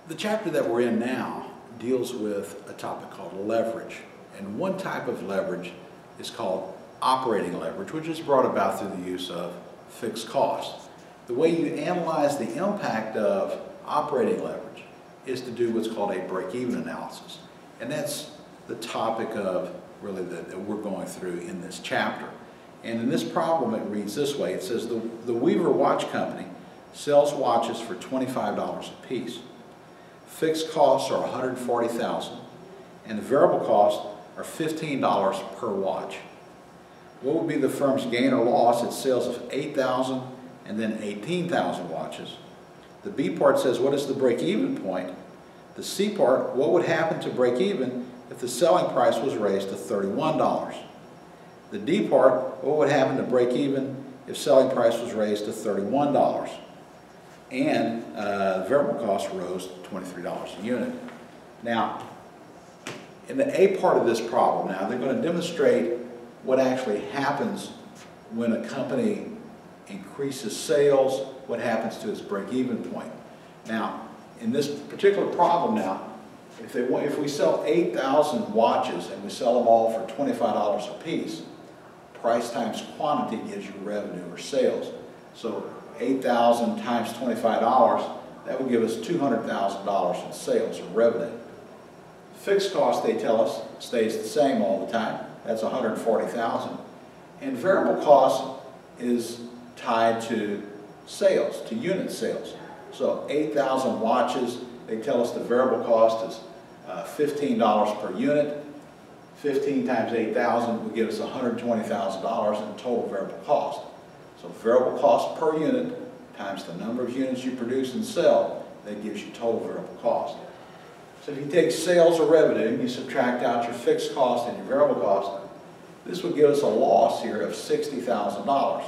The chapter that we're in now deals with a topic called leverage. And one type of leverage is called operating leverage, which is brought about through the use of fixed costs. The way you analyze the impact of operating leverage is to do what's called a break-even analysis. And that's the topic of really that we're going through in this chapter. And in this problem it reads this way. It says the Weaver Watch Company sells watches for $25 a piece. Fixed costs are $140,000 and the variable costs are $15 per watch. What would be the firm's gain or loss at sales of 8,000 and then 18,000 watches? The B part says what is the break-even point? The C part, what would happen to break even if the selling price was raised to $31? The D part, what would happen to break even if selling price was raised to $31? And the variable cost rose to $23 a unit. Now, in the A part of this problem now, they're going to demonstrate what actually happens when a company increases sales, what happens to its break-even point. Now, in this particular problem now, if we sell 8,000 watches and we sell them all for $25 a piece, price times quantity gives you revenue or sales. So 8,000 times $25, that would give us $200,000 in sales or revenue. Fixed cost, they tell us, stays the same all the time. That's $140,000. And variable cost is tied to sales, to unit sales. So 8,000 watches, they tell us the variable cost is $15 per unit. 15 times 8,000 would give us $120,000 in total variable cost. So variable cost per unit times the number of units you produce and sell, that gives you total variable cost. So if you take sales or revenue and you subtract out your fixed cost and your variable cost, this would give us a loss here of $60,000.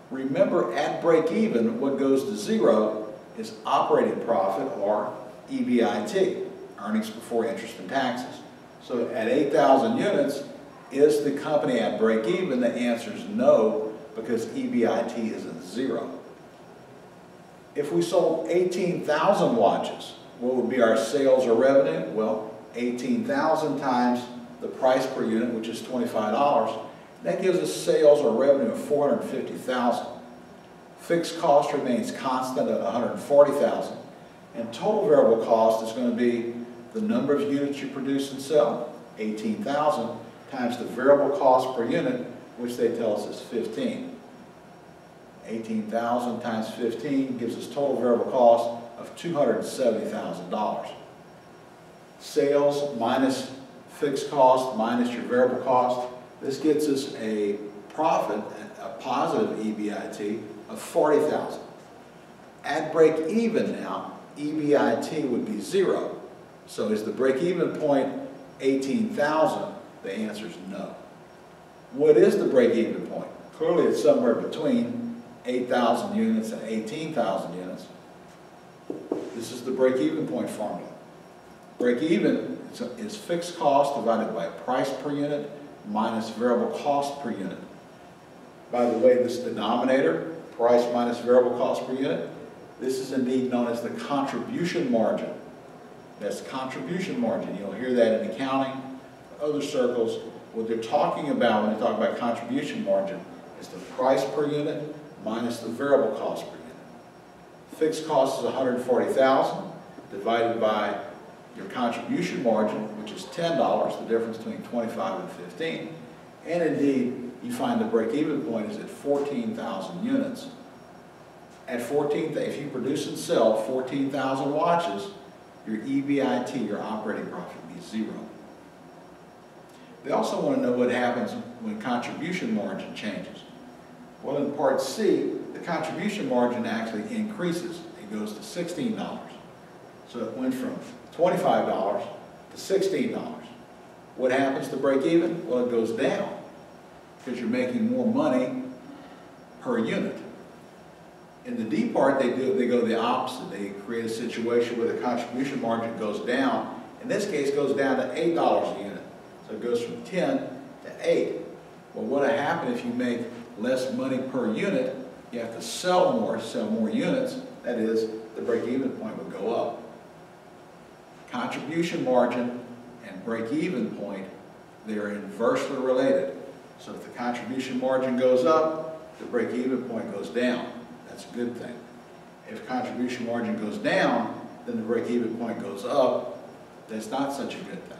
Remember, at break even, what goes to zero is operating profit, or EBIT, earnings before interest and taxes. So at 8,000 units, is the company at break even? The answer is no, because EBIT is at zero. If we sold 18,000 watches, what would be our sales or revenue? Well, 18,000 times the price per unit, which is $25, that gives us sales or revenue of $450,000. Fixed cost remains constant at $140,000, and total variable cost is going to be the number of units you produce and sell, 18,000, times the variable cost per unit, which they tell us is 15. 18,000 times 15 gives us total variable cost of $270,000. Sales minus fixed cost minus your variable cost, this gets us a profit, a positive EBIT of $40,000. At break even now, EBIT would be zero. So is the break even point 18,000? The answer is no. What is the break even point? Clearly it's somewhere between 8,000 units and 18,000 units. This is the break even point formula. Break even is fixed cost divided by price per unit minus variable cost per unit. By the way, this denominator, price minus variable cost per unit, this is indeed known as the contribution margin. That's contribution margin. You'll hear that in accounting, other circles. What they're talking about when they talk about contribution margin is the price per unit minus the variable cost per unit. Fixed cost is $140,000 divided by your contribution margin, which is $10, the difference between 25 and 15. And indeed, you find the break-even point is at 14,000 units. At 14, if you produce and sell 14,000 watches, your EBIT, your operating profit, would be zero. They also want to know what happens when contribution margin changes. Well, in part C, the contribution margin actually increases. It goes to $16. So it went from $25 to $16. What happens to break even? Well, it goes down because you're making more money per unit. In the D part, they go the opposite. They create a situation where the contribution margin goes down. In this case, it goes down to $8 a unit. So it goes from 10 to 8. Well, what will happen if you make less money per unit? You have to sell more units. That is, the break-even point would go up. contribution margin and break-even point, they are inversely related. So if the contribution margin goes up, the break-even point goes down. That's a good thing. If contribution margin goes down, then the break-even point goes up. That's not such a good thing.